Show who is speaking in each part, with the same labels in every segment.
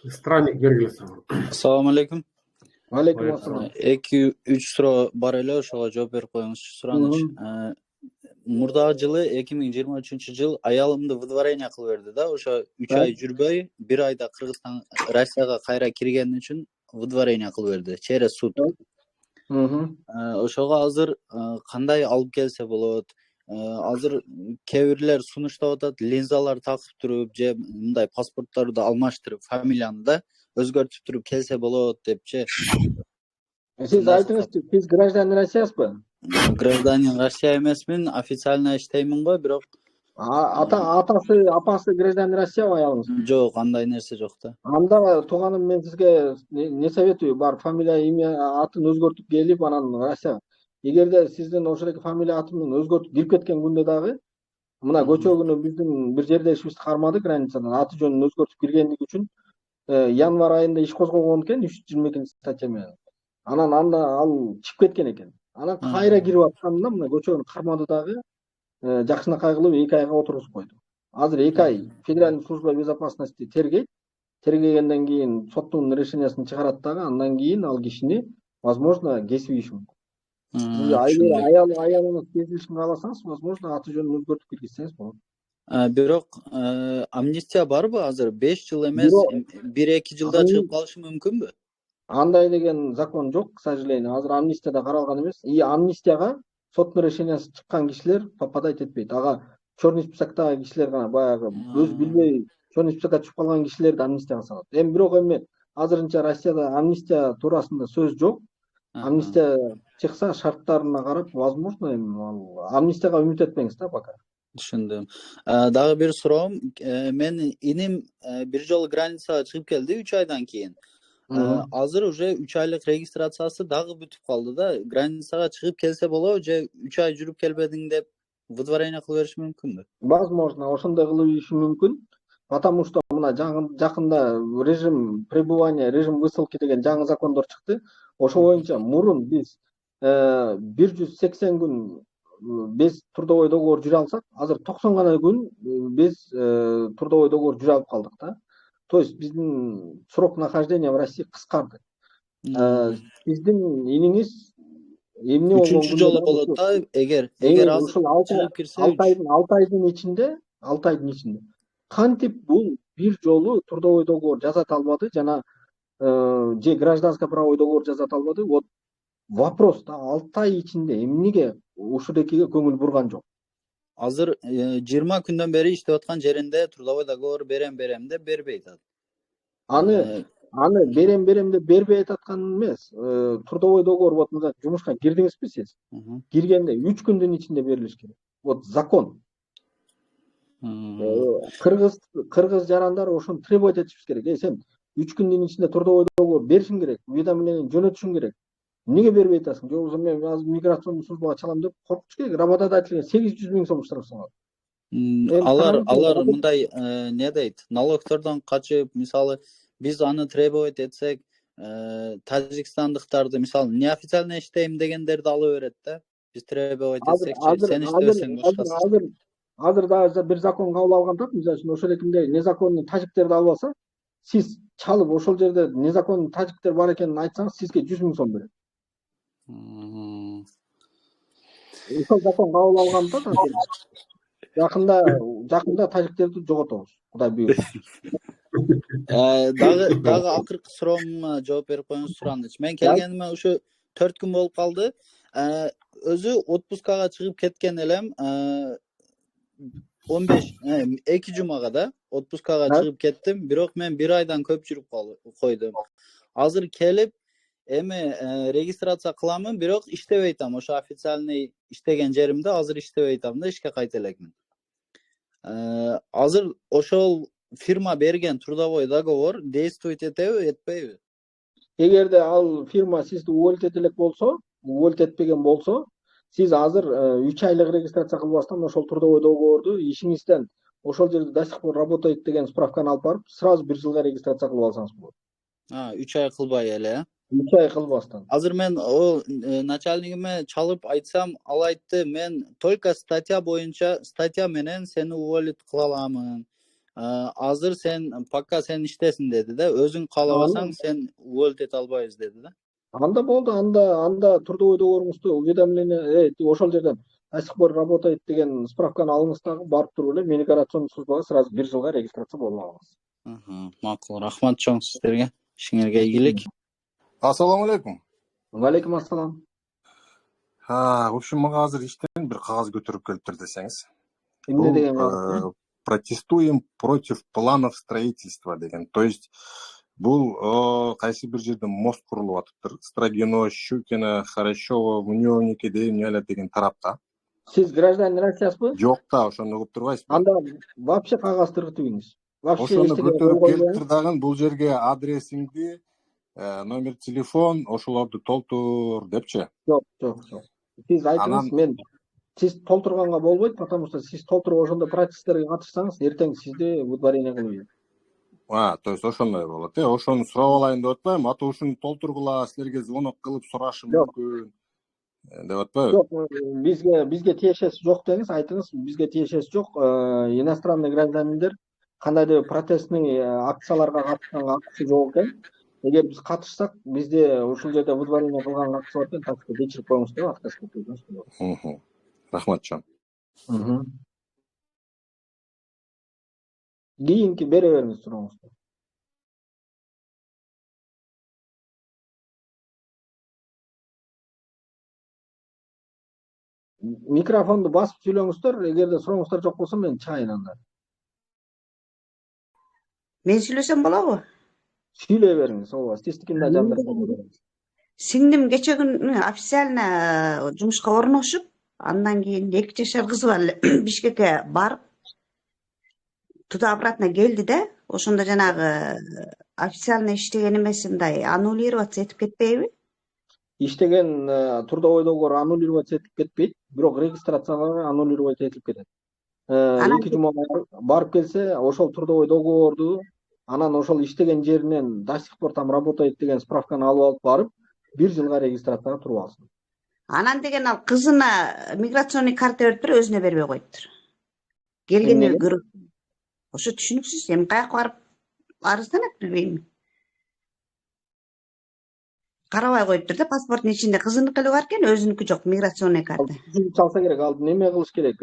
Speaker 1: Странник бергиле сага.
Speaker 2: Assalomu alaykum.
Speaker 3: Алейкум ассалам.
Speaker 2: 2-3 суроо бар эле, ошого жооп берип коюңузчу. Сураныч. Мурдагы жылы 2023-жыл аялымды выдворение кылып берди да. Ошо 3 ай жүрбөй, 1 айда Кыргызстан Россияга кайра киргени үчүн выдворение кылып берди через суд. Ошого азыр кандай алып келсе болот? Азыр кээ бирлер сунуштап атат, линзалар такып туруп же мындай паспорттарды алмаштырып, фамилияны да өзгөртүп туруп келсе болот депчи.
Speaker 3: Siz aytыңызчы, siz гражданин Россиясызбы?
Speaker 2: Гражданин Россия эмесмин, официально иштеймин го, бирок
Speaker 3: атасы, апасы гражданин Россиябы аялыңыз?
Speaker 2: жок, андай нерсе жок да.
Speaker 3: Анда тууганым, мен сизге не советую, бар фамилия, имя, атын өзгөртүп келип, анан Россия. Эгерде сиздин ошол эки фамилия аты менен өзгөртүп кирип кеткен күндө дагы, мына көчө күнү биздин бир жердешибиз кармады границадан, аты жөнүн өзгөртүп киргендиги үчүн январь айында иш козголгон экен 322-статья менен. Анан ал чыгып кеткен экен. Анан кайра кирип атканда мына көчөгүнү кармады дагы, жакшынакай кылып 2 айга отургузуп койду. Азыр 2 ай Федеральный служба безопасности тергейт. Тергегенден кийин соттун решениясын чыгарат дагы, андан кийин ал кишини возможно кесип ийиш мүмкүн. Сиз аялыңыз кесилишин кааласаңыз, возможно аты жөнүн өзгөртүп киргизсеңиз болот.
Speaker 2: Бирок амнистия барбы азыр? 5 жыл эмес, 1-2 жылда чыгып калышы мүмкүнбү?
Speaker 3: Андай деген закон жок, к сожалению. Азыр амнистияда каралган эмес. И амнистияга соттун решениясы чыккан кишилер попадать этпейт. Ага черный списоктагы кишилер гана баягы өз билбей черный списокко чыгып калган кишилерди амнистияга салат. Бирок азырынча Россияда амнистия туурасында сөз жок. Амнистия чыкса шарттарына карап, возможно, амнистияга үмүт этпеңиз да пока.
Speaker 2: Түшүндүм. Дагы бир суроом, мен иним бир жолу границага чыгып келди 3 айдан кийин. Азыр уже 3 айлык регистрациясы дагы бүтүп калды да. Границага чыгып келсе болобу же 3 ай жүрүп келбедиң деп выдворение кылып бериши мүмкүнбү?
Speaker 3: Возможно, ошондой кылып ийиши мүмкүн. Потому что мына жакында режим пребывания, режим высылки деген жаңы закондор чыкты. Ошо боюнча мурун биз 180 күн без трудовой договор жүрө алсак, азыр 90 гана күн без трудовой договор жүрө алып калдык да. То есть биздин срок нахождения в России кыскарды. Биздин иниңиз эмне болгон
Speaker 2: 3-чү жолу болот да, эгер азыр чыгып кирсе
Speaker 3: 6 айдын ичинде кантип бул бир жолу трудовой договор жасата албады жана же гражданский правовой договор жасата албады. Вот вопрос да, 6 ай ичинде эмнеге ушудекиге көңүл бурган жок?
Speaker 2: Азыр 20 күндөн бери иштеп аткан жеринде трудовой договор берем деп бербейт.
Speaker 3: Аны берем деп бербей аткан эмес. Трудовой договор вот мына жумушка кирдиңизби сиз? Киргенде 3 күндүн ичинде берилиш керек. Вот закон. Кыргыз жарандар ошону требовать этишибиз керек. Сен 3 күндүн ичинде трудовой договор беришиң керек, уведомление жөнөтүшүң керек. Эмнеге бербей атасың? Жокболсо мен азыр миграционный службага чалам деп коркуш керек. Работодателге 800 миң сом штраф салат.
Speaker 2: Алар мындай не дейт? Налогтордон качып, мисалы биз аны требовать этсек, тажикстандыктарды мисалы неофициально иштейм дегендерди алып берет да. Биз требовать этсек, сен иштебесең башкасы.
Speaker 3: Азыр дагы бир закон кабыл алган да, мисалы үчүн ошол экинде незаконный тажиктерди алып алса, сиз чалып ошол жерде незаконный тажиктер бар экенин айтсаңыз, сизге 100 миң сом берет. Ошол закон кабыл алганда жакында тажиктерди жоготобуз, Кудай буйруса.
Speaker 2: Дагы акыркы суроома жооп берип коюңуз, Сураныч. Мен келгениме ушу 4 күн болуп калды. Өзү отпускага чыгып кеткен элем. 2 жумага да отпускага чыгып кеттим, бирок мен 1 айдан көп жүрүп койдум. Азыр келип эми регистрация кыламын, бирок иштебей атам. Ошо официальный иштеген жеримде азыр иштебей атам да, ишке кайта элекмин. Азыр ошол фирма берген трудовой договор действовать этеби, этпейби?
Speaker 3: Эгерде ал фирма сизди уволить этелек болсо, уволить этпеген болсо, сиз азыр 3 айлык регистрация кылбастан ошол трудовой договорду ишиңизден ошол жерде до сих пор работает деген справканы алып барып, сразу 1 жылга регистрация кылып алсаңыз болот.
Speaker 2: 3 ай кылбай эле.
Speaker 3: 3 ай кылбастан.
Speaker 2: Азыр мен начальнигиме чалып айтсам, ал айтты, мен только статья боюнча, статья менен сени уволить кыла аламын. Азыр сен пока сен иштесиң деди да, өзүң каалабасаң сен уволить эте албайбыз деди да.
Speaker 3: Анда болду, анда трудовой договоруңузду уведомление ошол жерден до сих пор работает деген справканы алыңыз дагы, барып туруп эле миграционный службага сразу 1 жылга регистрация болуп алыңыз.
Speaker 2: Макул, рахмат чоң сиздерге. Ишиңерге ийгилик.
Speaker 1: Ассаламу алейкум.
Speaker 3: Алейкум ассалам.
Speaker 1: В общем, мага азыр иштен бир кагаз көтөрүп келиптир десеңиз.
Speaker 3: Эмне деген кагаз?
Speaker 1: Протестуем против планов строительства деген. То есть бул кайсы бир жерде мост курулуп атыптыр. Строгино, Щукино, Хорошово, Внёвнике деген тарапта.
Speaker 3: Сиз гражданин Россиясызбы?
Speaker 1: Жок да, ошону угуп турбайсызбы?
Speaker 3: Анда вообще кагаз тыргытыңыз.
Speaker 1: Ошону көтөрүп келиптир дагы, бул жерге адресиңди, номер телефон, ошолорду толтур депчи.
Speaker 3: Жок. Сиз айтыңыз, сиз толтурганга болбойт, потому что сиз толтуруп ошондо протесттерге катышсаңыз, эртең сизди выдворение кылып ийет.
Speaker 1: То есть ошондой болот. Ошону сурап алайын деп атпайбы, аты ушуну толтургула, силерге звонок кылып сурашым мүмкүн деп атпайбы?
Speaker 3: Жок, бизге тиешеси жок деңиз, айтыңыз, бизге тиешеси жок. Иностранный гражданиндер кандайдыр протестный акцияларга катышканга акысы жок экен. Эгер биз катышсак, бизде ушул жерде выдворение кылганга акысы бар экен, так что кечирип коюңуз деп отказ бердим.
Speaker 1: Рахмат чоң.
Speaker 3: Кийинки бере бериңиз сурооңузду. Микрофонду басып сүйлөңүздөр, эгерде сурооңуздар жок болсо мен чыгайын анда.
Speaker 4: Мен сүйлөсөм болобу?
Speaker 3: Сүйлөй бериңиз, ооба, тесттикин да жандырып.
Speaker 4: Сиңдим кече күнү официально жумушка орношуп, андан кийин 2 жашар кызы бар эле Бишкекке барып, туда обратно келди да, ошондо жанагы официально иштеген эмеси мындай аннулироваться этип кетпейби?
Speaker 3: Иштеген трудовой договор аннулироваться этип кетпейт, бирок регистрацияга аннулировать этип кетет. 2 жума барып келсе, ошол трудовой договорду, анан ошол иштеген жеринен до сих пор там работает деген справканы алып барып, 1 жылга регистрацияга туруп алсын.
Speaker 4: Анан деген ал кызына миграционный карта бериптир, өзүнө бербей коюптур. Келгенде көрөт. Ошо түшүнүксүз, эми каяка барып арызданат билбейм. Карабай коюптур да, паспорттун ичинде кызыныкы эле бар экен, өзүнүкү жок, миграционный карта.
Speaker 3: Чалса керек, ал неме кылыш керек?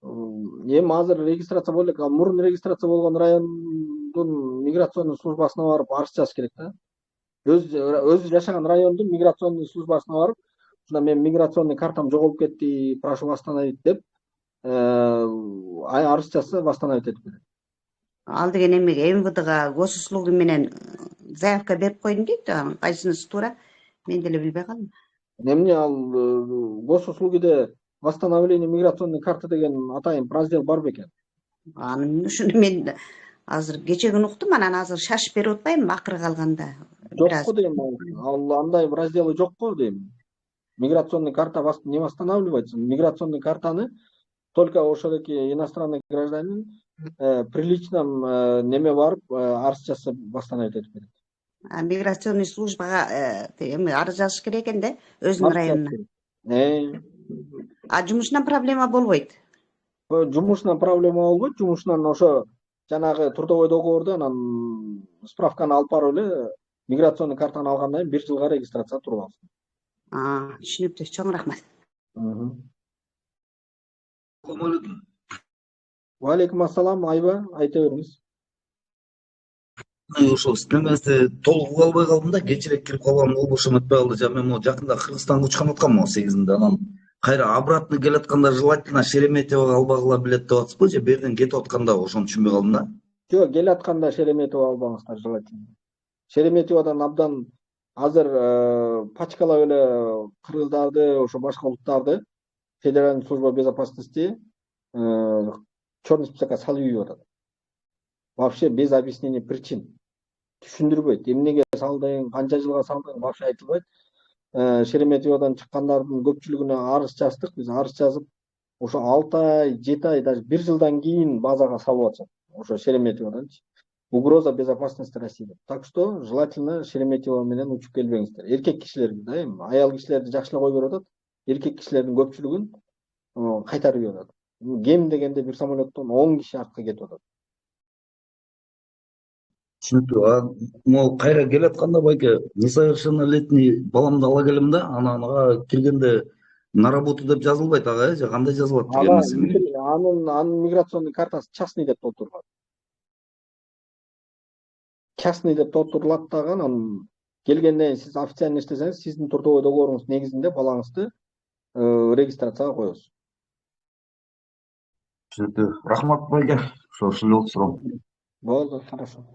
Speaker 3: Эми азыр регистрация болду элек, ал мурун регистрация болгон райондун миграционный службасына барып арыз жазыш керек да. Өзү жашаган райондун миграционный службасына барып, ушунда мен миграционный картам жоголуп кетти, прошу восстановить деп арыз жазса восстановить этип берет.
Speaker 4: Ал деген эмеге МВДга госуслуги менен заявка берип койдум дейт, кайсынысы туура, мен деле билбей калдым.
Speaker 3: Эмне ал госуслугиде восстановление миграционной карты деген атайын раздел бар бекен?
Speaker 4: Ушуну мен азыр кече күнү уктум, анан азыр шашып берип атпайбы акыры калганда.
Speaker 3: Жокко дейм, ал андай разделы жокко дейм. Миграционный карта не восстанавливается. Миграционный картаны только ошол эки иностранный гражданин приличном неме барып арыз жазса восстановить этип берет.
Speaker 4: Миграционный службага эми арыз жазыш керек экен да, өзүнүн районуна. Жумушунан проблема болбойт.
Speaker 3: Жумушунан проблема болбойт, жумушунан ошо жанагы трудовой договорду анан справканы алып барып эле миграционный картаны алгандан кийин 1 жылга регистрация туруп алсын.
Speaker 4: Түшүнүктүү, чоң рахмат.
Speaker 3: Алейкум ассалам, Айба, айта бериңиз.
Speaker 5: Ошол силтемеңизди толук уга албай калдым да, кечирээк кирип калгам, болбошум өтпөй калды. Жана мен могу жакында Кыргызстанга учкан атканмын 8-inde, анан кайра обратно келатканда желательно Шереметьево албагыла билет деп атсызбы, же берден кетип атканда, ошону түшүнбөй калдым да.
Speaker 3: Жок, келатканда Шереметьево албаңыздар желательно. Шереметьеводон абдан азыр пачкалап эле кыргыздарды, ошо башка улуттарды Федеральная служба безопасности черный списокко салып ийип атат. Вообще без объяснения причин. Түшүндүрбөйт. Эмнеге салдың, канча жылга салдың, вообще айтылбайт. Шереметьеводон чыккандардын көпчүлүгүнө арыз жаздык. Биз арыз жазып, ошо 6 ай, 7 ай, даже 1 жылдан кийин базага салып атышат. Ошо Шереметьеводон. Угроза безопасности России. Так что желательно Шереметьево менен учуп келбеңиздер. Эркек кишилерди да, эми аял кишилерди жакшы эле койуп берип атат. Эркек кишилердин көпчүлүгүн кайтарып берип атат. Кем дегенде бир самолеттон 10 киши артка кетип атат.
Speaker 5: Түшүнүктүү. Могу кайра келатканда байке несовершеннолетний баламды ала келем да, анан ага киргенде на работу деп жазылбайт ага, же кандай жазылат
Speaker 3: Ага
Speaker 5: деген нерсени.
Speaker 3: анын миграционный картасы частный деп толтурулат. Частный деп толтурулат дагы анан келгенден кийин сиз официально иштесеңиз, сиздин трудовой договоруңуз негизинде балаңызды регистрацияга коесуз.
Speaker 5: Түшүнүктүү. Рахмат байке. Ошол эле болуп суроом.
Speaker 3: Болду, хорошо.